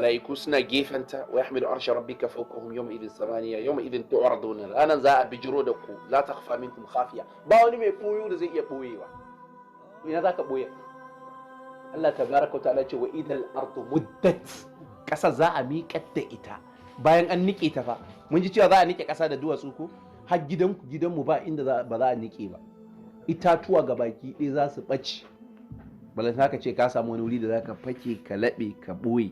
mala'iku suna gefenta wa yahmilu arsha rabbika fawqahum yawma idhin samaniya yawma idhin tu'raduna ranan za a bijiro da ku la takhfa minkum khafiya ba wani mai koyo da zai iya boyewa ina zaka boye Allah tabaraka ta'ala ce wa idal ardu muddat kasa za a miƙar da ita bayan an nike ta fa mun ji cewa za a nike kasa da duwatsu ko har gidanmu ba inda ba za a nike ba itatuwa ga baki ɗaya za su ɓace balanta ka ce ka samu wani wuri da za ka fake ka laɓe ka ɓoye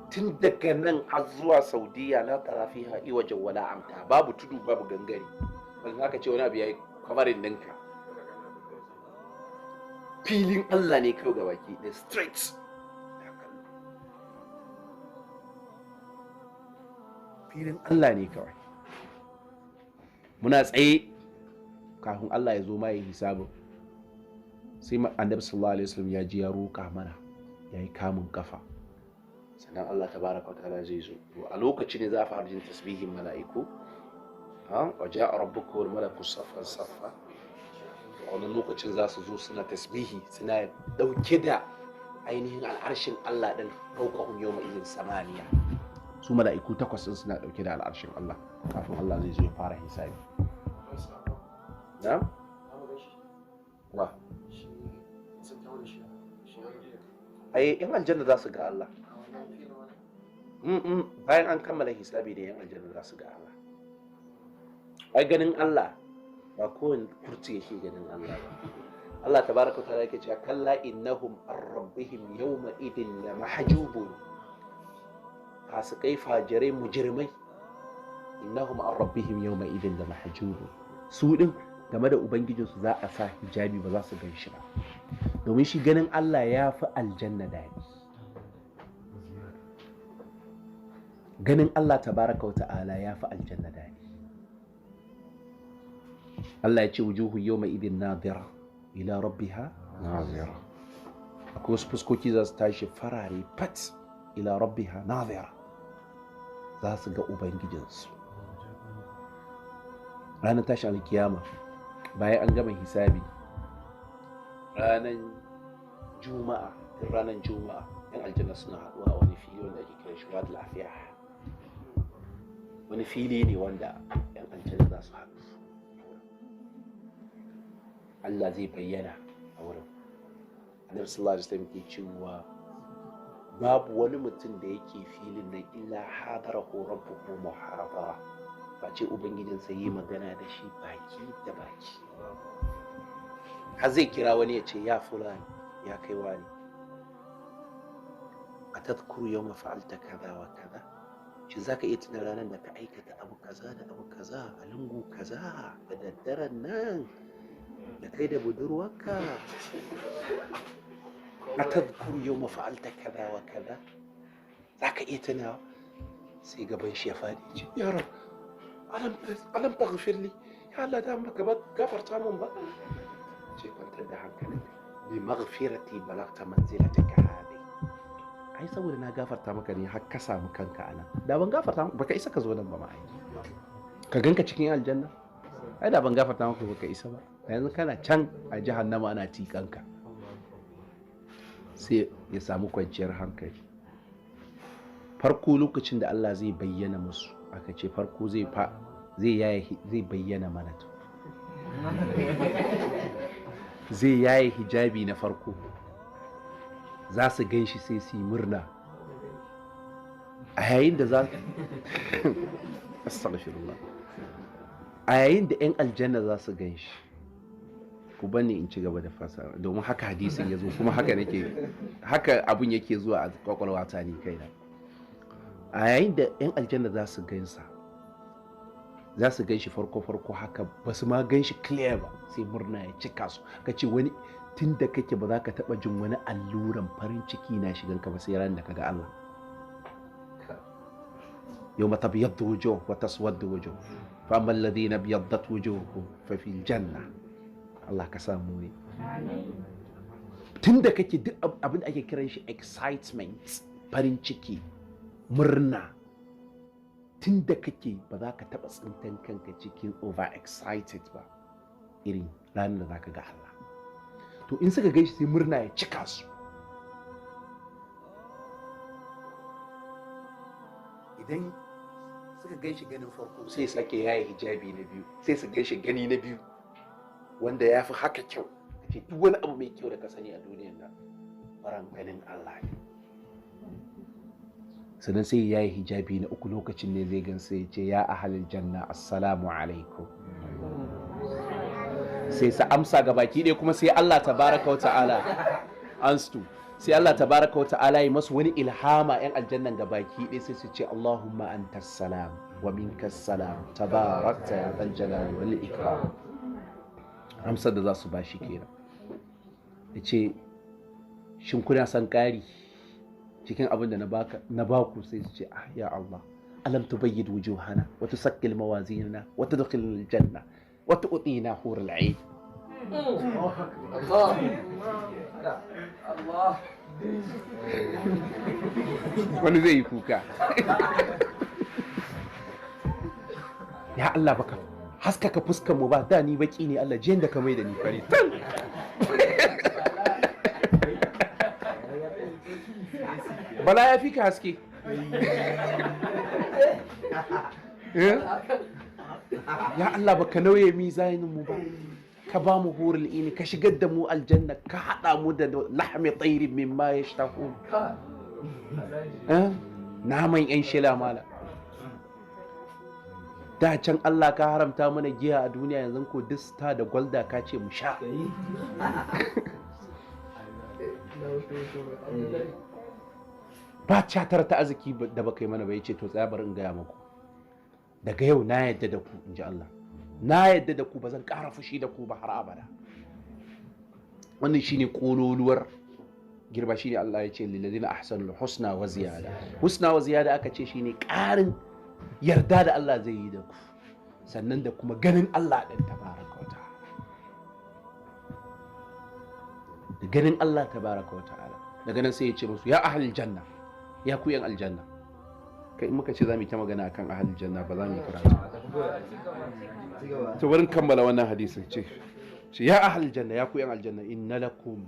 tun daga nan har zuwa saudiya la tara fiha iwajan wala amta babu tudu babu gangare balanta ka ce wani abu yayi kwamarin ɗinka filin Allah ne kawai ga baki ɗaya straight filin Allah ne kawai muna tsaye kafin Allah ya zo ma ya hisabin sai annabi sallallahu alaihi wasallam ya ji ya roƙa mana ya yi kamun kafa sannan Allah tabaraka wa ta'ala zai zo a lokaci ne za a fara jin tasbihin mala'iku wa ja'a rabbuka wal malaku saffan saffa a wannan lokacin za su zo suna tasbihi suna dauke da ainihin al'arshin Allah din fawqahum yawma idhin samaniya su mala'iku takwas din suna dauke da al'arshin Allah kafin Allah zai zo ya fara hisabi na wa ai yan aljanna za su ga Allah bayan an kammala hisabi da yan aljanna za su ga Allah ai ganin Allah ba kowane kurti yake ganin Allah ba Allah tabaraka ta'ala yake cewa kalla innahum ar-rabbihim yawma idin la mahjubun fasikai fajirai mujrimai innahum ar-rabbihim yawma idin la mahjubun su din game da ubangijinsu za a sa hijabi ba za su gan shi ba domin shi ganin Allah ya fi aljanna daɗi ganin Allah tabaraka wa ta'ala ya fi aljanna daɗi Allah ya ce wujuhu yawma idin nadira ila rabbiha nadira akwai wasu fuskoki za su tashi farare fat ila rabbiha nadira za su ga ubangijinsu ranar tashin alkiyama bayan an gama hisabi ranar juma'a yan aljanna suna haɗuwa a wani fili wanda ake kira shi wadul afiya wani fili ne wanda yan aljanna za su haɗu Allah zai bayyana a wurin annabi sallallahu alaihi wasallam ke cewa babu wani mutum da yake filin nan illa hadarahu rabbuhu muhadara face ubangijinsa yi magana da shi baki da baki har zai kira wani ya ce ya fulani ya kai wani a tadhkuru yawma fa'alta kaza wa kaza shi zaka iya tuna ranar da ka aikata abu kaza da abu kaza a lungu kaza da daddaren nan da kai da budurwarka a tadhkuru yawma fa'alta kaza wa kaza zaka iya tunawa sai gaban shi ya faɗi ce ya rab alam taghfir li ya Allah da maka gafarta mun ba ce kwantar da hankali bi maghfirati balagta manzilataka hadi ai saboda na gafarta maka ne har ka samu kanka anan da ban gafarta maka baka isa ka zo nan ba ma ai ka ganka cikin aljanna ai da ban gafarta maka baka isa ba yanzu kana can a jahannama ana tikanka sai ya samu kwanciyar hankali farko lokacin da Allah zai bayyana musu aka ce farko zai bayyana mana zai yaye hijabi na farko za su gan shi sai su yi murna a yayin da za astaghfirullah a yayin da 'yan aljanna za su gan shi ku bani in ci gaba da fasara domin haka hadisin ya zo kuma haka abun yake zuwa a kwakwalwa ta ni kaina a yayin da 'yan aljanna za su gansa za su gan shi farko haka ba su ma gan shi clear ba sai murna ya cika su ka ce wani tun da kake ba za ka taɓa jin wani alluran farin ciki na shigan ka ba sai ran da ka ga Allah yau mata biyar da wujo wata suwar da wujo fa amma alladhina biyaddat wujuhuhum fa fil janna Allah ka samu ne tun da kake duk abin da ake kiran shi excitement farin ciki murna tun da kake ba za ka taɓa tsintan kanka cikin overexcited ba irin ranar da za ka ga Allah to in suka gaishe sai murna ya cika su idan suka gan shi ganin farko sai sake yayi hijabi na biyu sai su gan shi gani na biyu wanda ya fi haka kyau ce duk wani abu mai kyau da ka sani a duniyar nan faran ganin Allah ne. Sannan sai ya yi hijabi na uku lokacin ne zai gansa ya ce ya ahalil janna assalamu alaikum, sai sa amsa ga baki ɗaya kuma sai Allah tabaraka wa ta'ala anstu sai Allah tabaraka wa ta'ala yi masu wani ilhama yan aljannan ga baki ɗaya sai su ce Allahumma antas salam wa minkas salam tabarakta ya dal jalali wal ikram. Amsar da za su bashi kenan ya ce shin kuna son ƙari cikin abin da na baku, sai su ce ah ya Allah alam tubayyid wujuhana wa tusaqqil mawazinana wa tudkhilna aljanna wa tu'tina hurul 'ain. Allah wani zai yi kuka ya Allah baka haskaka fuskar mu ba, da ni baki ne Allah jiyan da ka mai da ni fari. Bala ya fi ka haske. Ya Allah baka nauye mizanin mu ba, ka ba mu hurul ini, ka shigar da mu aljanna, ka hada mu da lahmi tayrin mimma yashtaqun. Naman yan shila mala. Da can Allah ka haramta mana giya a duniya, yanzu ko dista da gwalda ka ce mu sha. Ba catar ta arziki da baka yi mana ba, yace to tsaya bari in gaya muku, daga yau na yadda da ku, in ji Allah, na yadda da ku, ba zan ƙara fushi da ku ba har abada. Wannan shine kololuwar girba, shine Allah ya ce lilladina ahsanul husna wa ziyada. Husna wa ziyada aka ce shine ƙarin yarda da Allah zai yi da ku, sannan da kuma ganin Allah ɗin tabaraka wa ta'ala, da ganin Allah tabaraka wa ta'ala. Daga nan sai ya ce musu ya ahlul janna, ya ku yan aljanna. Kai in muka ce za mu yi ta magana akan ahlul janna ba za mu yi karatu. To bari kammala wannan hadisin, ce ya ahlul janna, ya ku yan aljanna, inna lakum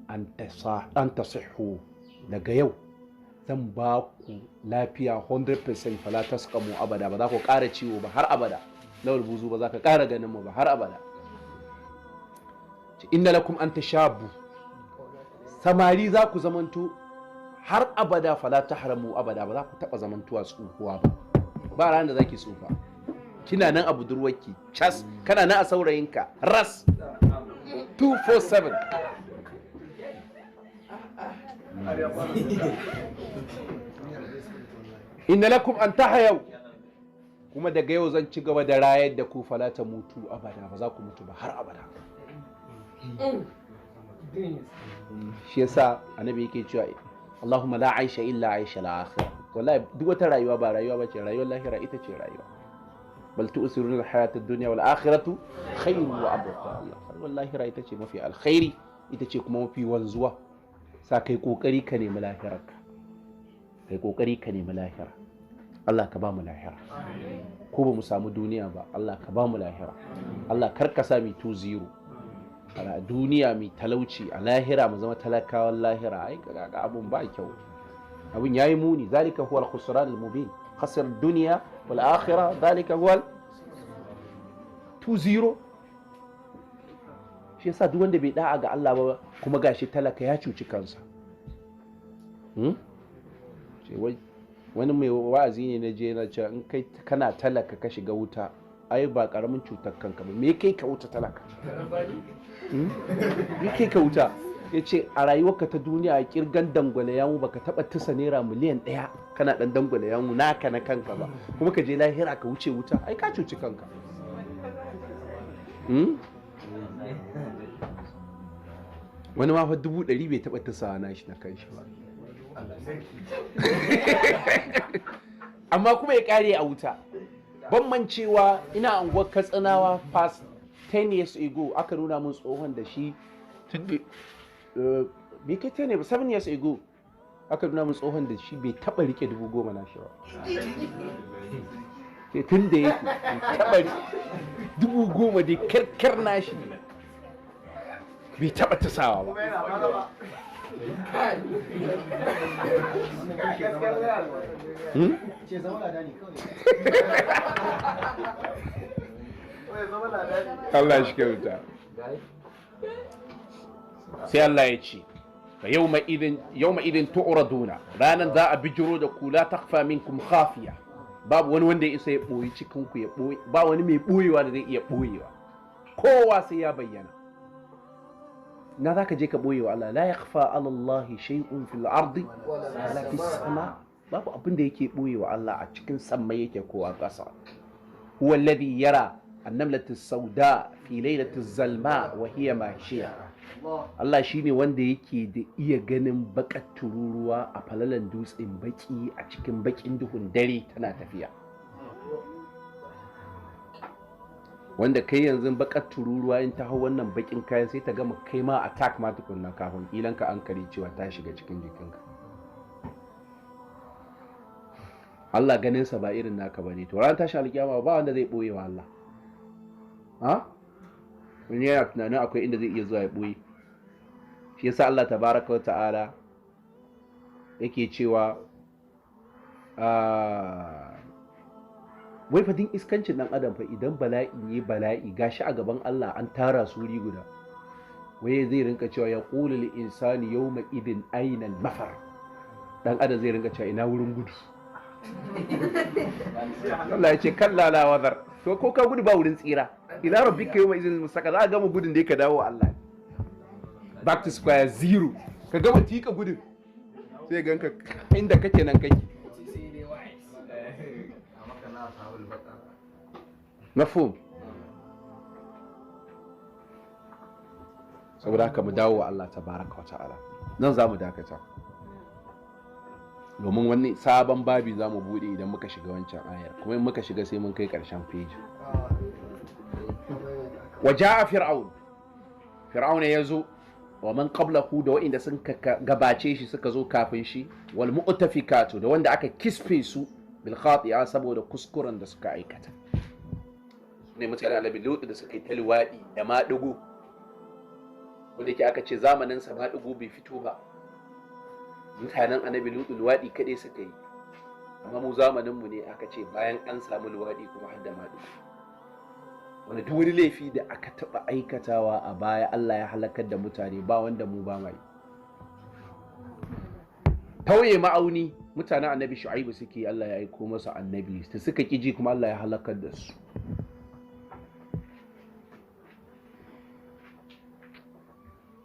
an tasihhu, daga yau zan ba ku lafiya 100%, fala tasqamu abada, ba za ku ƙara ciwo ba har abada, lawal buzu ba za ka ƙara ganin mu ba har abada. Inna lakum an tashabu, samari za ku zamanto har abada, fala tahramu abada, ba za ku taɓa zamantuwa tsufuwa ba, ba ran da zaki tsufa, kina nan a budurwarki cas, kana nan a saurayinka ras 247. Inna lakum an tahyau, kuma daga yau zan ci gaba da rayar da ku, fala ta mutu abada, ba za ku mutu ba har abada. Shi yasa annabi yake cewa Allahumma la aisha illa aisha al-akhirah. Wallahi duk wata rayuwa ba rayuwa bace, rayuwar lahira ita ce rayuwa. Bal tu'siruna al-hayata ad-dunya wal akhiratu khayrun wa abqa. Rayuwar lahira ita ce mafi alkhairi, ita ce kuma mafi wanzuwa. Sa kai kokari ka nemi lahirarka, kai kokari ka nemi lahira. Allah ka ba mu lahira, ko ba mu samu duniya ba, Allah ka ba mu lahira. Allah kar ka sa mi 2-0 a duniya, mai talauci a lahira mu zama talakawan lahira. Ai kaga abun ba kyau, abun yayi muni. Zalika huwa al-khusran al-mubin, khasir dunya wal akhirah, zalika huwa 2-0. Shi yasa duk wanda bai da'a ga Allah ba kuma gashi talaka, ya cuci kansa. Wani mai wa'azi ne na je na ce in kai kana talaka ka shiga wuta, ai ba karamin cutar kanka ba. Me kai ka wuta talaka? Me kai ka wuta? Ya ce a rayuwarka ta duniya a kirgan dangwale yamu baka taba tusa naira miliyan 1 kana dan dangwale yamu naka na kanka ba, kuma ka je lahira ka wuce wuta, ai ka cuci kanka. Wani ma fa 100 bai taba tusa na shi na kanshi ba, amma kuma ya kare a wuta. Ban mancewa ina anguwar Katsinawa past 10 years ago aka nuna mun tsohon da shi bai kai 10 ba 7 years ago aka nuna mun tsohon da shi bai taba rike 10,000 na shi ba. Sai tun da yake taba 10,000 da karkar na shi bai taba tasawa ba. ce zama lada ne kawai. Allah shi kyauta. Sai Allah ya ce fa yawma idin tu'raduna, ranan za a bijiro da ku la takfa minkum khafiya, babu wani wanda ya isa ya boyi cikin ku, ya boye, ba wani mai boyewa da zai iya boyewa, kowa sai ya bayyana. na za ka je ka boyewa Allah? La yakhfa ala Allah shay'un fil ardi wala fis sama, babu abin da yake boyewa Allah a cikin sama yake ko a ƙasa. huwa alladhi yara النملة السوداء في ليلة الظلماء وهي ماشية. Allah shine wanda yake da iya ganin bakar tururuwa a falalan dutsen baki a cikin bakin duhun dare tana tafiya. Wanda kai yanzu bakar tururuwa in ta hau wannan bakin kayan sai ta gama kai ma attack ma tukunna kafin kilan ka an kare cewa ta shiga cikin jikinka. Allah ganin sa ba irin naka bane. To ran tashi alkiyama ba wanda zai boye wa Allah. Wani yana tunanin akwai inda zai iya zuwa ya ɓoye. Shi yasa Allah tabaraka wa ta'ala yake cewa wai fadin iskancin ɗan adam fa idan bala'i ne bala'i gashi a gaban Allah an tara su wuri guda, wai zai rinka cewa ya qulu lil insani yawma idin aina al mafar. Dan adam zai rinka cewa ina wurin gudu. Allah ya ce kalla la wazar, to ko ka gudu ba wurin tsira. Ila rabbika yawma idin mustaqar, za ka gama gudun da ka dawo Allah, back to square zero, ka gama tika gudun sai ganka inda kake nan kake. Mafhum? saboda haka mu dawo wa Allah tabaraka wa ta'ala. Nan za mu dakata domin wani sabon babi za mu bude idan muka shiga wancan ayar, kuma in muka shiga sai mun kai karshen feji. Waja'a fir'auna ya zo, wa man qablahu da wa'inda sun gabace shi suka zo kafin shi, wal mu'tafikatu da wanda aka kisfe su bil khati'a saboda kuskuren da suka aikata. Ne mutane Annabi Lut da suka yi talwadi da maɗigo, wanda yake aka ce zamanin sa maɗigo bai fito ba. Mutanen Annabi Lut luwadi kadai suka yi, amma mu zamanin mu ne aka ce bayan an samu luwadi kuma har da maɗigo. Wani duk wani laifi da aka taɓa aikatawa a baya Allah ya halakar da mutane, ba wanda mu ba mai. Tauye ma'auni mutanen Annabi Shu'aibu suke, Allah ya aiko masa annabi da suka kiji kuma Allah ya halakar da su.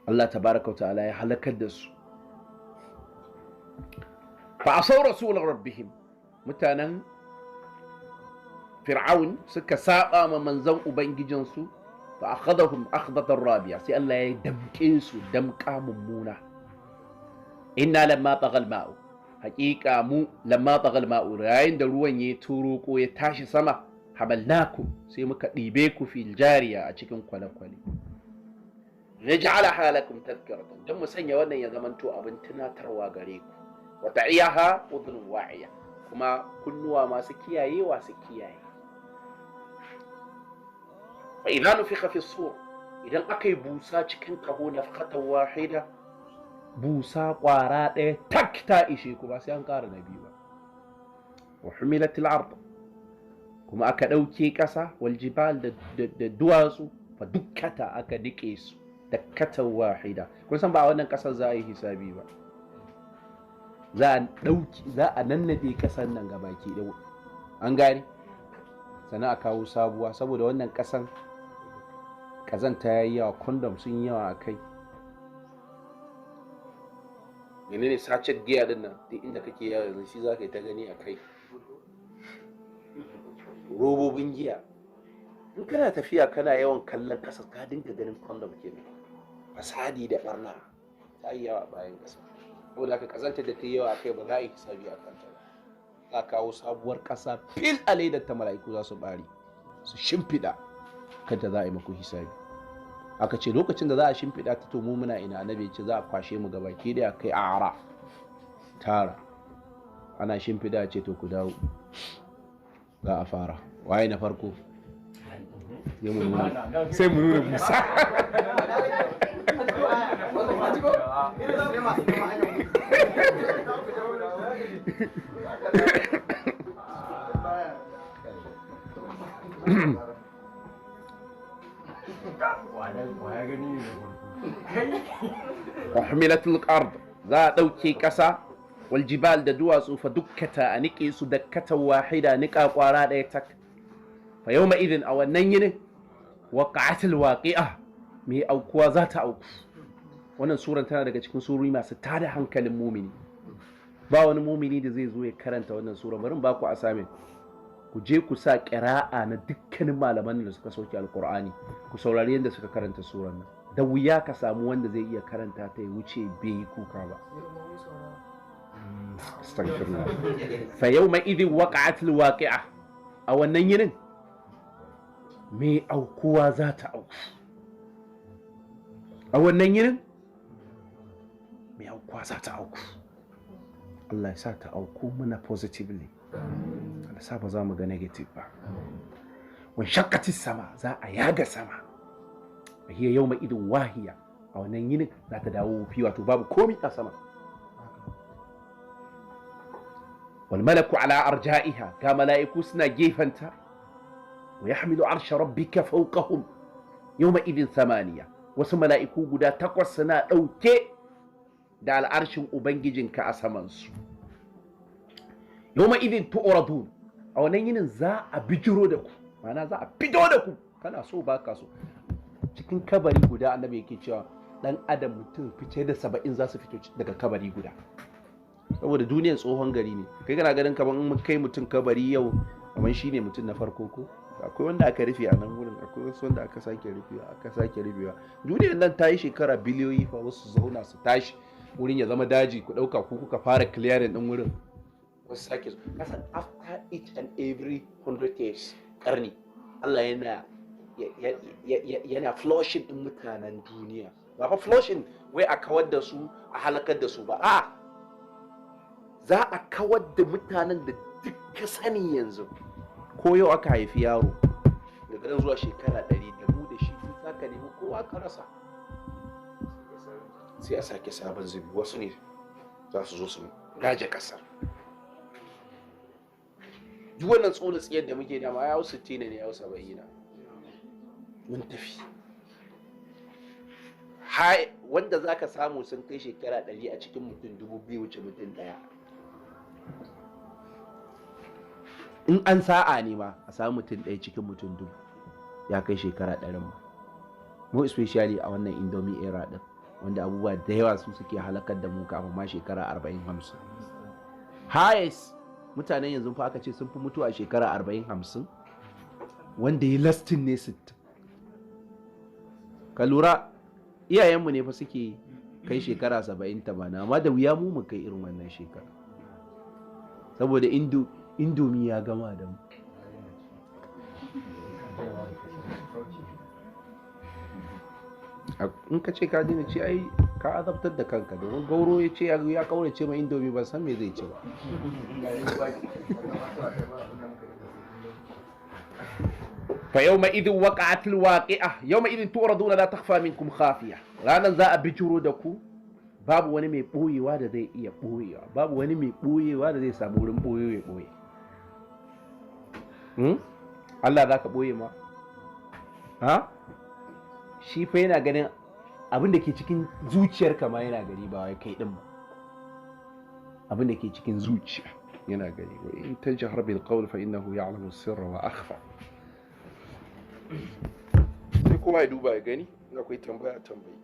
Allah tabaraka wa ta'ala ya halakar da su. Fa asaw rasul rabbihim, mutanen Fir'aun suka saba ma manzon ubangijinsu, fa akhadahum akhdatan rabiya, sai Allah ya damke su damka mummuna. Inna lamma tagal ma'u, haqiqa mu lamma tagal ma'u, yayin da ruwan ya turo ko ya tashi sama, hamalnakum, sai muka ɗibe ku fil jariya a cikin kwale-kwale. Naj'alaha lakum tadhkiratan, dan mu sanya wannan ya zamanto abin tunatarwa gare ku. Wa ta'iyaha udhun wa'iya, kuma kunnuwa masu kiyayewa su kiyaye. Fa idza nufikha fi sur, idan akai busa cikin kaho nafqatan wahida, busa kwara ɗaya tak ta ishe ku, ba sai an ƙara na biyu ba. Wa humilatil ard, kuma aka ɗauke ƙasa, wal jibal da duwatsu, fa dukkata aka dike su dakkatan wahida. Kun san ba a wannan ƙasar za a yi hisabi ba, za a nannade ƙasar nan gabaki ɗaya, an gane, sannan a kawo sabuwa, saboda wannan ƙasan ƙazanta ya yi yawa, kondom sun yi yawa a kai. Menene sachet giya din nan, duk inda kake yawa yanzu shi za ka yi ta gani a kai, robobin giya. In kana tafiya kana yawan kallon ƙasa ka dinga ganin kondom kenan, fasadi da barna ta yi yawa bayan ƙasa. Saboda haka ƙazanta da ta yi yawa a kai ba za a yi hisabi a kanta ba. Za a kawo sabuwar ƙasa fil a ledar ta, mala'iku za su ɓare su shimfiɗa kanta, za a yi maku hisabi. Aka ce lokacin da za a shimfiɗa ta, to mu muna ina? Annabi ya ce za a kwashe mu gaba ke da kai a Araf tara, ana shimfiɗa ce to ku dawo, za a fara. Waye na farko? Sai mu nuna musa. وحملت الأرض ذا دوكي كسا والجبال دواسو فدكتا أنكي سدكتا واحدة نكا قوارا ديتك فيومئذ أو النين وقعت الواقعة مي أوكوا ذات أوك wannan suran tana daga cikin surori masu tada hankalin mumini ba wani mumini da zai zo ya karanta wannan sura bari ba ku asamin ku je ku sa qira'a na dukkanin malaman da suka sauke alqur'ani ku saurari yadda suka karanta suran nan da wuya ka samu wanda zai iya karanta ta ya wuce bai kuka ba astaghfirullah fa yawma idhin waqa'at alwaqi'a a wannan yinin me aukuwa za ta auku a wannan yinin me aukuwa za ta auku Allah ya sa ta auku muna positively Allah sa ba za mu ga negative ba wan shaqqatis sama za a yaga sama hiya yawma idin wahiya a wannan yinin za ta dawo fi wato babu komai a sama wal malaku ala arja'iha ga mala'iku suna gefanta wa yahmilu arsha rabbika fawqahum yawma idin thamaniya wasu mala'iku guda 8 suna dauke da al'arshin ubangijinka a samansu yawma idin tu'radun a wannan yinin za a bijiro da ku ma'ana za a fito da ku kana so baka so cikin kabari guda annabi yake cewa dan adam mutum fice da 70 za su fito daga kabari guda saboda duniyar tsohon gari ne kai kana ganin kaman in kai mutum kabari yau kaman shine mutum na farko ko akwai wanda aka rufe a nan wurin akwai wasu wanda aka sake rufewa duniyar nan ta yi shekara biliyoyi fa wasu zauna su tashi wurin ya zama daji ku dauka ku kuka fara clearing din wurin wasu sake kasan after each and every 100 years karni Allah yana flushing din mutanen duniya ba fa flushing wai a kawar da su a halakar da su ba a za a kawar da mutanen da duka sani yanzu ko yau aka haifi yaro daga nan zuwa shekara 100 da mu da shi duk zaka nemi kowa ka rasa sai a sake sabon zubi wasu ne za su zo su gaje kasar duk wannan tsola tsiyar da muke dama ya wasu 60 ne ya wasu 70 mun tafi wanda za ka samu sun kai shekara 100 a cikin mutum 2000 wuce mutum daya in an sa'a ne ma a samu mutum ɗaya cikin mutum 1000 ya kai shekara 100 ma mu especially a wannan indomie era din wanda abubuwa da yawa su suke halakar da mu kafin ma shekara 40-50 highest mutanen yanzu fa aka ce sun fi mutuwa a shekara 40-50 wanda ya lastin ne 60 ka lura iyayenmu ne fa suke kai shekara 70-80 amma da wuya mu kai irin wannan shekara saboda indomi ya gama da mu in ka ce ka dina ce ai ka azabtar da kanka domin gauro ya ce ya kaurace ma indomi ban san me zai ce ba fa yawma idin waqa'atil waqi'ah yawma idin tu'raduna la takhfa minkum khafiya ranan za a bijiro da ku babu wani mai boyewa da zai iya boyewa babu wani mai boyewa da zai samu wurin boye ya boye Allah za ka boye ma ha shi fa yana ganin abin da ke cikin zuciyarka ma yana gani ba wai kai din ba abin da ke cikin zuciya yana gani wa in tajhar bil qawl fa innahu ya'lamu sirra wa akhfa sai kowa ya duba ya gani in akwai tambaya tambayi